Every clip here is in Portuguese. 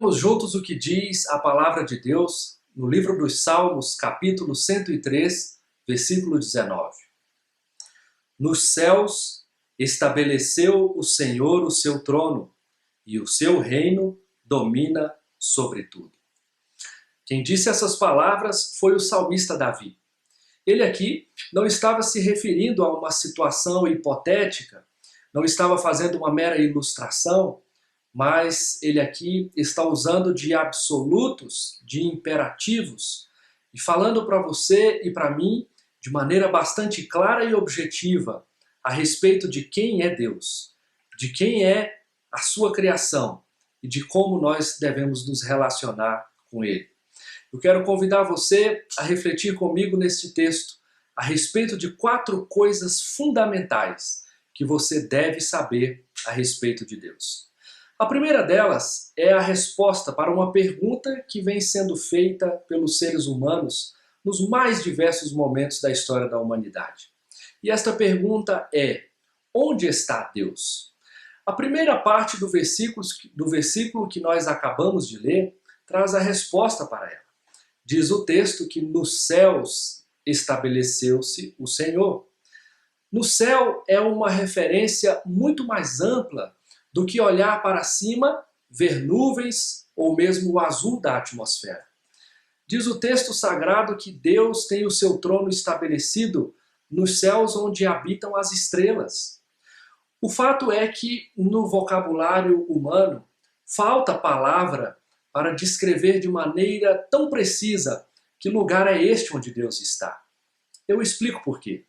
Vamos juntos o que diz a palavra de Deus no livro dos Salmos, capítulo 103, versículo 19. Nos céus estabeleceu o Senhor o seu trono, e o seu reino domina sobre tudo. Quem disse essas palavras foi o salmista Davi. Ele aqui não estava se referindo a uma situação hipotética, não estava fazendo uma mera ilustração, mas ele aqui está usando de absolutos, de imperativos, e falando para você e para mim de maneira bastante clara e objetiva a respeito de quem é Deus, de quem é a sua criação e de como nós devemos nos relacionar com Ele. Eu quero convidar você a refletir comigo neste texto a respeito de 4 coisas fundamentais que você deve saber a respeito de Deus. A primeira delas é a resposta para uma pergunta que vem sendo feita pelos seres humanos nos mais diversos momentos da história da humanidade. E esta pergunta é: onde está Deus? A primeira parte do versículo que nós acabamos de ler traz a resposta para ela. Diz o texto que nos céus estabeleceu-se o Senhor. No céu é uma referência muito mais ampla do que olhar para cima, ver nuvens ou mesmo o azul da atmosfera. Diz o texto sagrado que Deus tem o seu trono estabelecido nos céus onde habitam as estrelas. O fato é que no vocabulário humano falta palavra para descrever de maneira tão precisa que lugar é este onde Deus está. Eu explico por quê.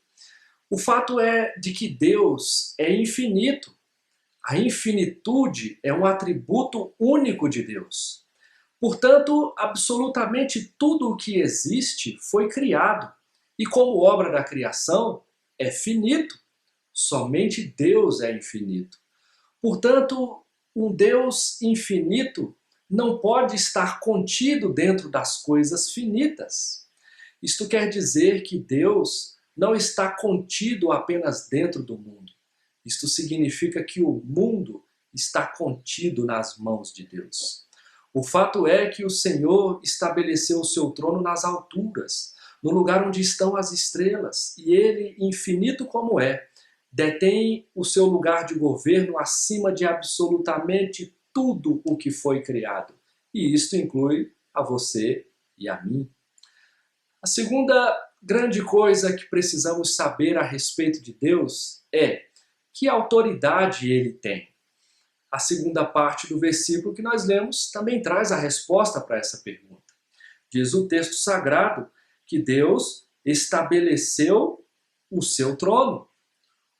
O fato é de que Deus é infinito. A infinitude é um atributo único de Deus. Portanto, absolutamente tudo o que existe foi criado. E como obra da criação, é finito. Somente Deus é infinito. Portanto, um Deus infinito não pode estar contido dentro das coisas finitas. Isto quer dizer que Deus não está contido apenas dentro do mundo. Isto significa que o mundo está contido nas mãos de Deus. O fato é que o Senhor estabeleceu o seu trono nas alturas, no lugar onde estão as estrelas, e Ele, infinito como é, detém o seu lugar de governo acima de absolutamente tudo o que foi criado. E isto inclui a você e a mim. A segunda grande coisa que precisamos saber a respeito de Deus é: que autoridade ele tem? A segunda parte do versículo que nós lemos também traz a resposta para essa pergunta. Diz o texto sagrado que Deus estabeleceu o seu trono.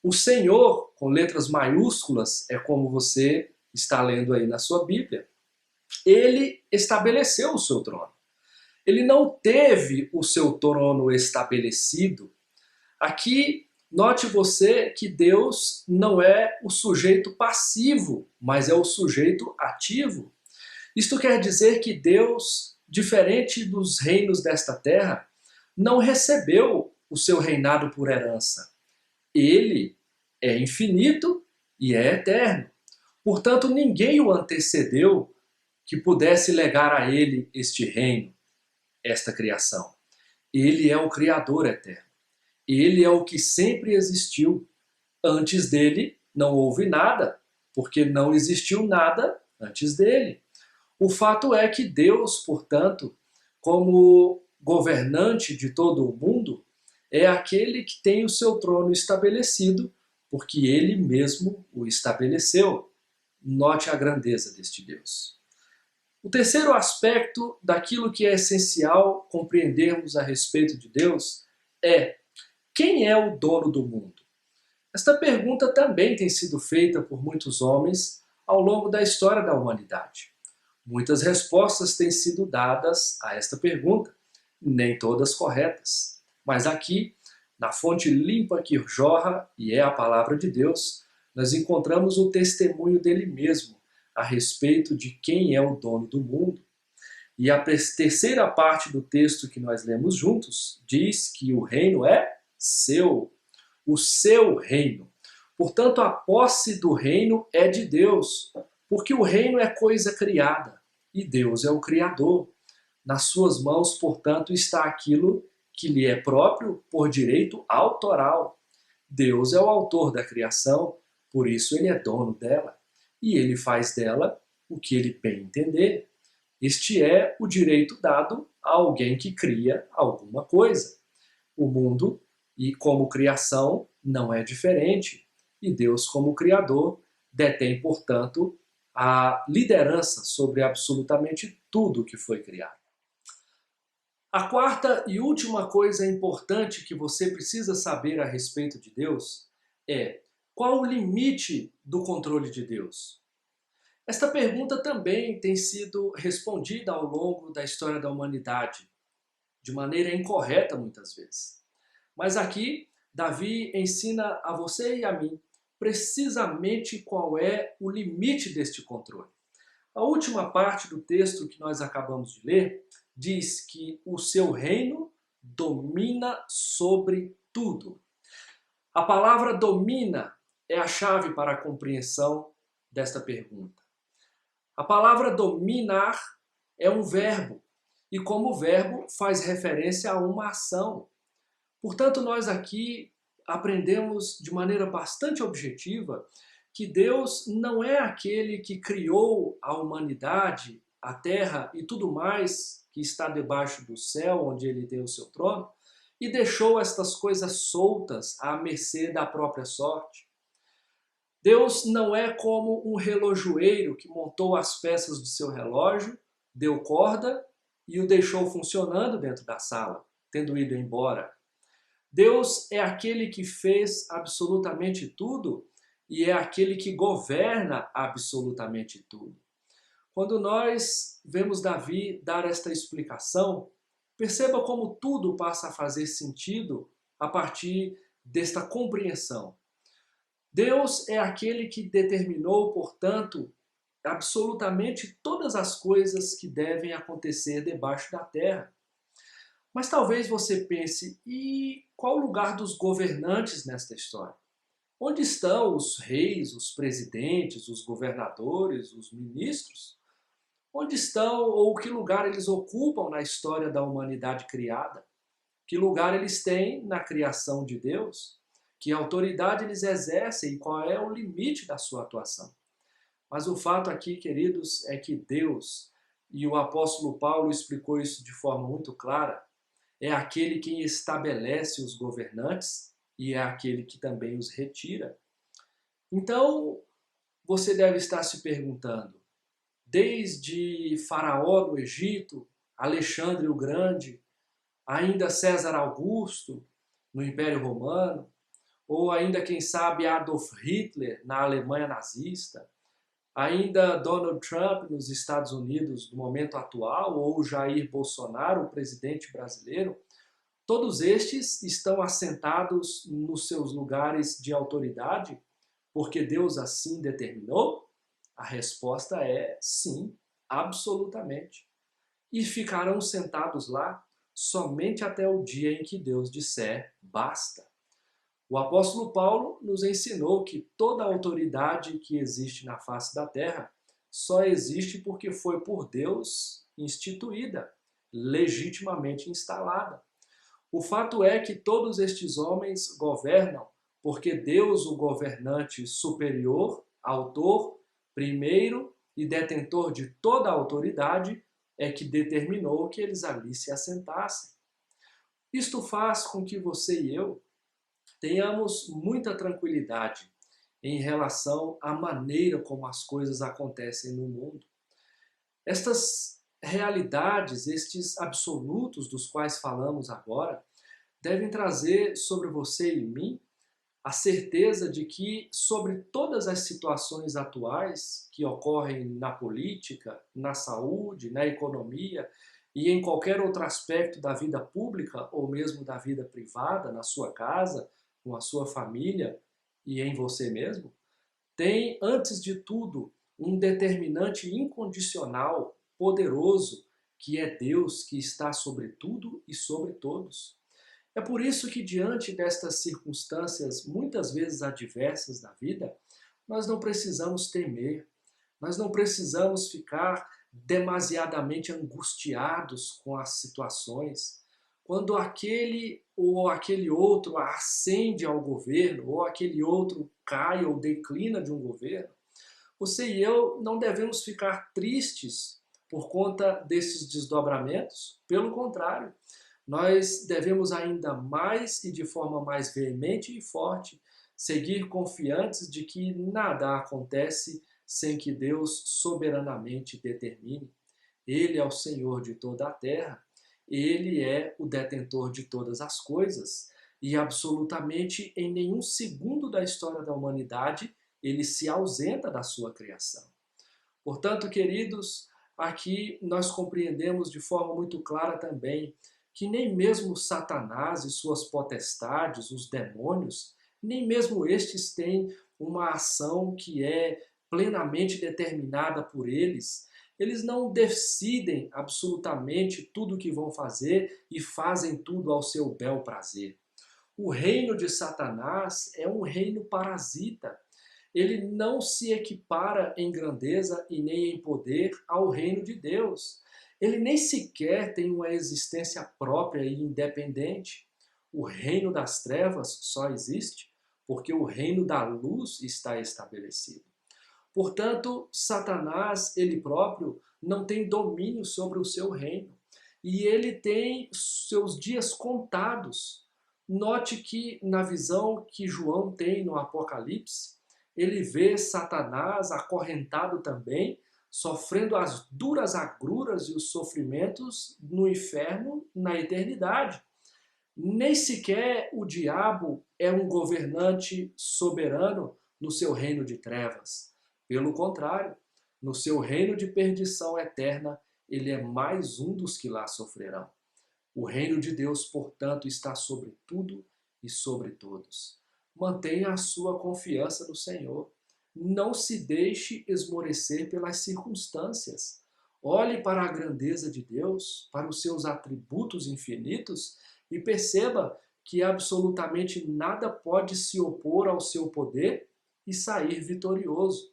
O Senhor, com letras maiúsculas, é como você está lendo aí na sua Bíblia. Ele estabeleceu o seu trono. Ele não teve o seu trono estabelecido. Aqui, note você que Deus não é o sujeito passivo, mas é o sujeito ativo. Isto quer dizer que Deus, diferente dos reinos desta terra, não recebeu o seu reinado por herança. Ele é infinito e é eterno. Portanto, ninguém o antecedeu que pudesse legar a ele este reino, esta criação. Ele é o Criador eterno. Ele é o que sempre existiu. Antes dele não houve nada, porque não existiu nada antes dele. O fato é que Deus, portanto, como governante de todo o mundo, é aquele que tem o seu trono estabelecido, porque ele mesmo o estabeleceu. Note a grandeza deste Deus. O terceiro aspecto daquilo que é essencial compreendermos a respeito de Deus é: quem é o dono do mundo? Esta pergunta também tem sido feita por muitos homens ao longo da história da humanidade. Muitas respostas têm sido dadas a esta pergunta, nem todas corretas. Mas aqui, na fonte limpa que jorra e é a palavra de Deus, nós encontramos o testemunho dele mesmo a respeito de quem é o dono do mundo. E a terceira parte do texto que nós lemos juntos diz que o reino é seu, o seu reino. Portanto, a posse do reino é de Deus, porque o reino é coisa criada. e Deus é o Criador. Nas suas mãos, portanto, está aquilo que lhe é próprio por direito autoral. Deus é o autor da criação, por isso ele é dono dela, e ele faz dela o que ele bem entender. Este é o direito dado a alguém que cria alguma coisa. O mundo, e como criação, não é diferente, e Deus, como Criador, detém, portanto, a liderança sobre absolutamente tudo que foi criado. A quarta e última coisa importante que você precisa saber a respeito de Deus é: qual o limite do controle de Deus? Esta pergunta também tem sido respondida ao longo da história da humanidade, de maneira incorreta muitas vezes. Mas aqui, Davi ensina a você e a mim precisamente qual é o limite deste controle. A última parte do texto que nós acabamos de ler diz que o seu reino domina sobre tudo. A palavra domina é a chave para a compreensão desta pergunta. A palavra dominar é um verbo, e como verbo faz referência a uma ação. Portanto, nós aqui aprendemos de maneira bastante objetiva que Deus não é aquele que criou a humanidade, a terra e tudo mais que está debaixo do céu, onde ele tem o seu trono, e deixou estas coisas soltas à mercê da própria sorte. Deus não é como um relojoeiro que montou as peças do seu relógio, deu corda e o deixou funcionando dentro da sala, tendo ido embora. Deus é aquele que fez absolutamente tudo e é aquele que governa absolutamente tudo. Quando nós vemos Davi dar esta explicação, perceba como tudo passa a fazer sentido a partir desta compreensão. Deus é aquele que determinou, portanto, absolutamente todas as coisas que devem acontecer debaixo da terra. Mas talvez você pense, e qual o lugar dos governantes nesta história? Onde estão os reis, os presidentes, os governadores, os ministros? Onde estão ou que lugar eles ocupam na história da humanidade criada? Que lugar eles têm na criação de Deus? Que autoridade eles exercem e qual é o limite da sua atuação? Mas o fato aqui, queridos, é que Deus, e o apóstolo Paulo explicou isso de forma muito clara, é aquele quem estabelece os governantes e é aquele que também os retira. Então, você deve estar se perguntando, desde Faraó no Egito, Alexandre o Grande, ainda César Augusto no Império Romano, ou ainda, quem sabe, Adolf Hitler na Alemanha nazista, ainda Donald Trump nos Estados Unidos no momento atual, ou Jair Bolsonaro, o presidente brasileiro, todos estes estão assentados nos seus lugares de autoridade porque Deus assim determinou? A resposta é sim, absolutamente. E ficarão sentados lá somente até o dia em que Deus disser basta. O apóstolo Paulo nos ensinou que toda autoridade que existe na face da terra só existe porque foi por Deus instituída, legitimamente instalada. O fato é que todos estes homens governam porque Deus, o governante superior, autor, primeiro e detentor de toda a autoridade, é que determinou que eles ali se assentassem. Isto faz com que você e eu tenhamos muita tranquilidade em relação à maneira como as coisas acontecem no mundo. Estas realidades, estes absolutos dos quais falamos agora, devem trazer sobre você e mim a certeza de que sobre todas as situações atuais que ocorrem na política, na saúde, na economia e em qualquer outro aspecto da vida pública ou mesmo da vida privada, na sua casa, com a sua família e em você mesmo, tem, antes de tudo, um determinante incondicional, poderoso, que é Deus, que está sobre tudo e sobre todos. É por isso que, diante destas circunstâncias muitas vezes adversas da vida, nós não precisamos temer, nós não precisamos ficar demasiadamente angustiados com as situações, quando aquele ou aquele outro ascende ao governo, ou aquele outro cai ou declina de um governo, você e eu não devemos ficar tristes por conta desses desdobramentos. Pelo contrário, nós devemos ainda mais e de forma mais veemente e forte seguir confiantes de que nada acontece sem que Deus soberanamente determine. Ele é o Senhor de toda a terra, ele é o detentor de todas as coisas e absolutamente em nenhum segundo da história da humanidade ele se ausenta da sua criação. Portanto, queridos, aqui nós compreendemos de forma muito clara também que nem mesmo Satanás e suas potestades, os demônios, nem mesmo estes têm uma ação que é plenamente determinada por eles. Eles não decidem absolutamente tudo o que vão fazer e fazem tudo ao seu bel prazer. O reino de Satanás é um reino parasita. Ele não se equipara em grandeza e nem em poder ao reino de Deus. Ele nem sequer tem uma existência própria e independente. O reino das trevas só existe porque o reino da luz está estabelecido. Portanto, Satanás, ele próprio, não tem domínio sobre o seu reino. E ele tem seus dias contados. Note que na visão que João tem no Apocalipse, ele vê Satanás acorrentado também, sofrendo as duras agruras e os sofrimentos no inferno, na eternidade. Nem sequer o diabo é um governante soberano no seu reino de trevas. Pelo contrário, no seu reino de perdição eterna, ele é mais um dos que lá sofrerão. O reino de Deus, portanto, está sobre tudo e sobre todos. Mantenha a sua confiança no Senhor. Não se deixe esmorecer pelas circunstâncias. Olhe para a grandeza de Deus, para os seus atributos infinitos e perceba que absolutamente nada pode se opor ao seu poder e sair vitorioso.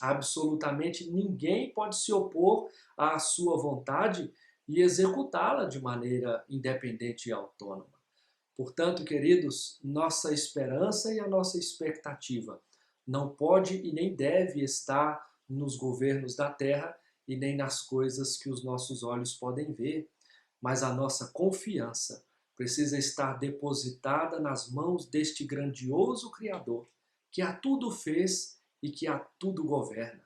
Absolutamente ninguém pode se opor à sua vontade e executá-la de maneira independente e autônoma. Portanto, queridos, nossa esperança e a nossa expectativa não pode e nem deve estar nos governos da terra e nem nas coisas que os nossos olhos podem ver, mas a nossa confiança precisa estar depositada nas mãos deste grandioso Criador, que a tudo fez e que a tudo governa.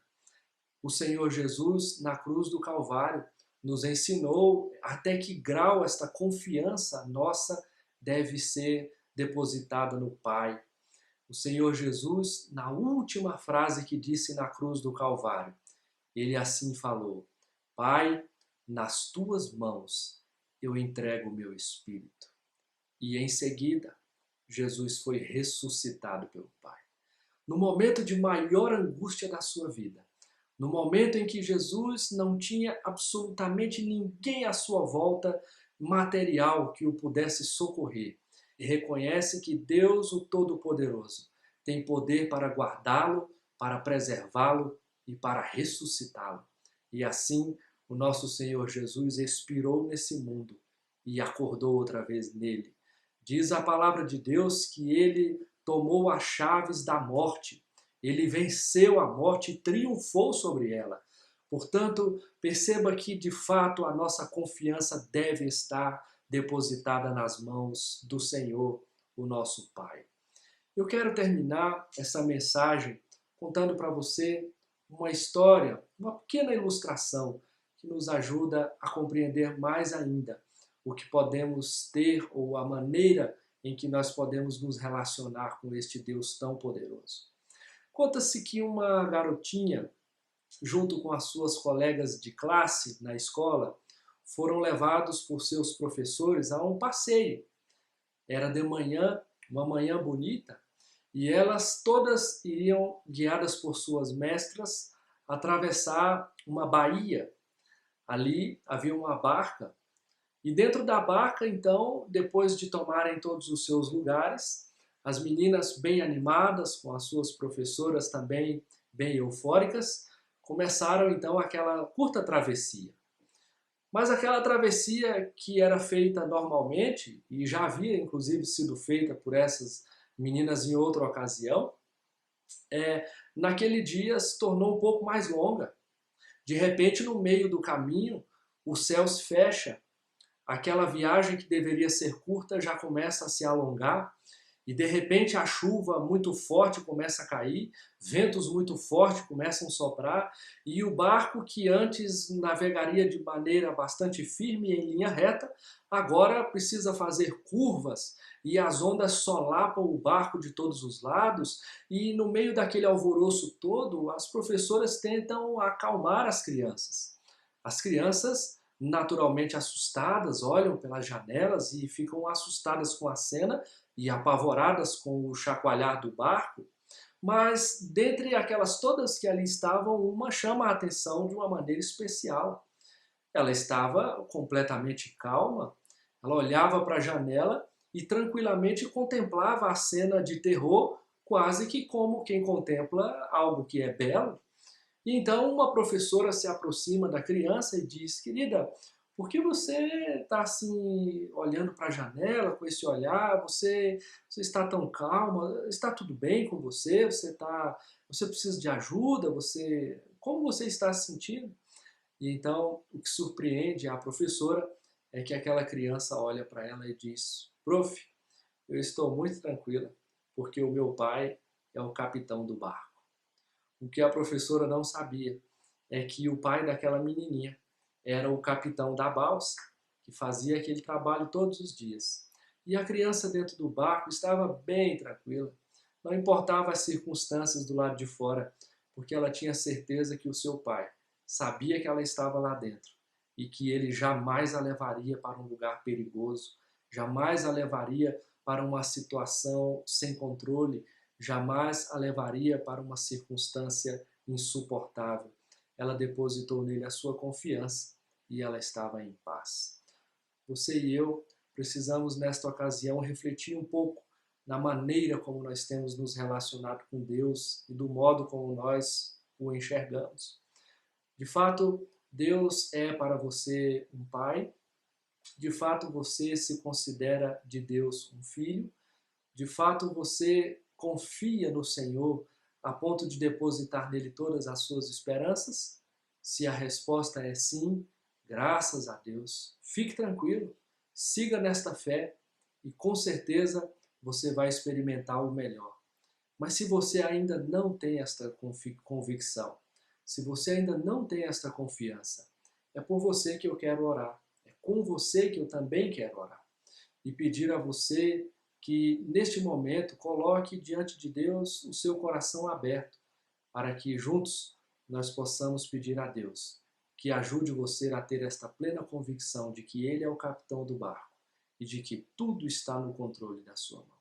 O Senhor Jesus, na cruz do Calvário, nos ensinou até que grau esta confiança nossa deve ser depositada no Pai. O Senhor Jesus, na última frase que disse na cruz do Calvário, ele assim falou: Pai, nas tuas mãos eu entrego o meu espírito. E em seguida, Jesus foi ressuscitado pelo Pai. No momento de maior angústia da sua vida, no momento em que Jesus não tinha absolutamente ninguém à sua volta material que o pudesse socorrer, e reconhece que Deus, o Todo-Poderoso, tem poder para guardá-lo, para preservá-lo e para ressuscitá-lo. E assim, o nosso Senhor Jesus expirou nesse mundo e acordou outra vez nele. Diz a palavra de Deus que ele tomou as chaves da morte. Ele venceu a morte e triunfou sobre ela. Portanto, perceba que, de fato, a nossa confiança deve estar depositada nas mãos do Senhor, o nosso Pai. Eu quero terminar essa mensagem contando para você uma história, uma pequena ilustração que nos ajuda a compreender mais ainda o que podemos ter ou a maneira em que nós podemos nos relacionar com este Deus tão poderoso. Conta-se que uma garotinha, junto com as suas colegas de classe na escola, foram levados por seus professores a um passeio. Era de manhã, uma manhã bonita, e elas todas iriam, guiadas por suas mestras, atravessar uma baía. Ali havia uma barca, e dentro da barca, então, depois de tomarem todos os seus lugares, as meninas bem animadas, com as suas professoras também bem eufóricas, começaram então aquela curta travessia. Mas aquela travessia que era feita normalmente, e já havia inclusive sido feita por essas meninas em outra ocasião, naquele dia se tornou um pouco mais longa. De repente, no meio do caminho, o céu se fecha, aquela viagem que deveria ser curta já começa a se alongar, e de repente a chuva muito forte começa a cair, ventos muito fortes começam a soprar, e o barco que antes navegaria de maneira bastante firme em linha reta, agora precisa fazer curvas, e as ondas solapam o barco de todos os lados, e no meio daquele alvoroço todo, as professoras tentam acalmar as crianças. As crianças, naturalmente assustadas, olham pelas janelas e ficam assustadas com a cena e apavoradas com o chacoalhar do barco, mas dentre aquelas todas que ali estavam, uma chama a atenção de uma maneira especial. Ela estava completamente calma, ela olhava para a janela e tranquilamente contemplava a cena de terror, quase que como quem contempla algo que é belo. E então uma professora se aproxima da criança e diz: "Querida, por que você está assim olhando para a janela com esse olhar? Você está tão calma? Está tudo bem com você? Você precisa de ajuda? Como você está se sentindo?" E então o que surpreende a professora é que aquela criança olha para ela e diz: "Prof, eu estou muito tranquila, porque o meu pai é o capitão do barco." O que a professora não sabia é que o pai daquela menininha era o capitão da balsa, que fazia aquele trabalho todos os dias. E a criança dentro do barco estava bem tranquila. Não importava as circunstâncias do lado de fora, porque ela tinha certeza que o seu pai sabia que ela estava lá dentro e que ele jamais a levaria para um lugar perigoso, jamais a levaria para uma situação sem controle, jamais a levaria para uma circunstância insuportável. Ela depositou nele a sua confiança e ela estava em paz. Você e eu precisamos, nesta ocasião, refletir um pouco na maneira como nós temos nos relacionado com Deus e do modo como nós o enxergamos. De fato, Deus é para você um pai, de fato você se considera de Deus um filho, de fato você confia no Senhor a ponto de depositar nele todas as suas esperanças? Se a resposta é sim, graças a Deus, fique tranquilo, siga nesta fé e com certeza você vai experimentar o melhor. Mas se você ainda não tem esta convicção, se você ainda não tem esta confiança, é por você que eu quero orar, é com você que eu também quero orar. E pedir a você que, neste momento, coloque diante de Deus o seu coração aberto, para que juntos nós possamos pedir a Deus que ajude você a ter esta plena convicção de que Ele é o capitão do barco e de que tudo está no controle da sua mão.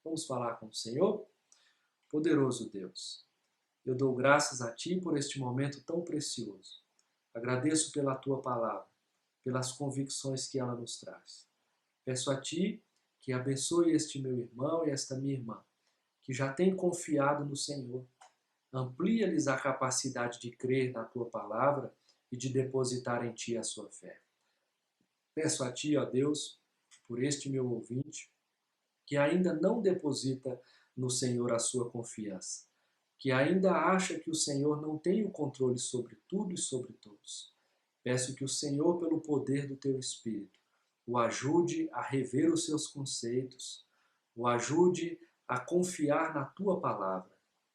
Vamos falar com o Senhor? Poderoso Deus, eu dou graças a Ti por este momento tão precioso. Agradeço pela Tua palavra, pelas convicções que ela nos traz. Peço a Ti que abençoe este meu irmão e esta minha irmã, que já tem confiado no Senhor. Amplia-lhes a capacidade de crer na Tua palavra e de depositar em Ti a sua fé. Peço a Ti, ó Deus, por este meu ouvinte, que ainda não deposita no Senhor a sua confiança, que ainda acha que o Senhor não tem o controle sobre tudo e sobre todos. Peço que o Senhor, pelo poder do Teu Espírito, o ajude a rever os seus conceitos, o ajude a confiar na Tua palavra,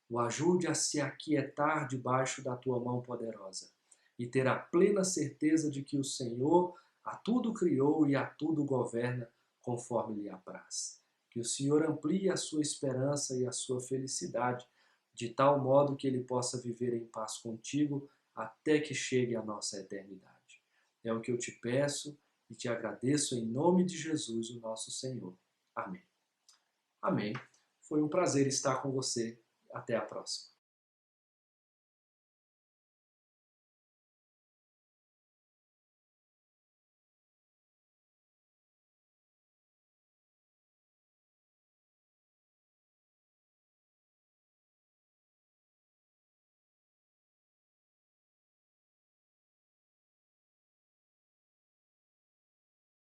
o ajude a se aquietar debaixo da Tua mão poderosa e ter a plena certeza de que o Senhor a tudo criou e a tudo governa conforme lhe apraz. Que o Senhor amplie a sua esperança e a sua felicidade, de tal modo que ele possa viver em paz contigo até que chegue a nossa eternidade. É o que eu te peço e te agradeço em nome de Jesus, o nosso Senhor. Amém. Amém. Foi um prazer estar com você. Até a próxima.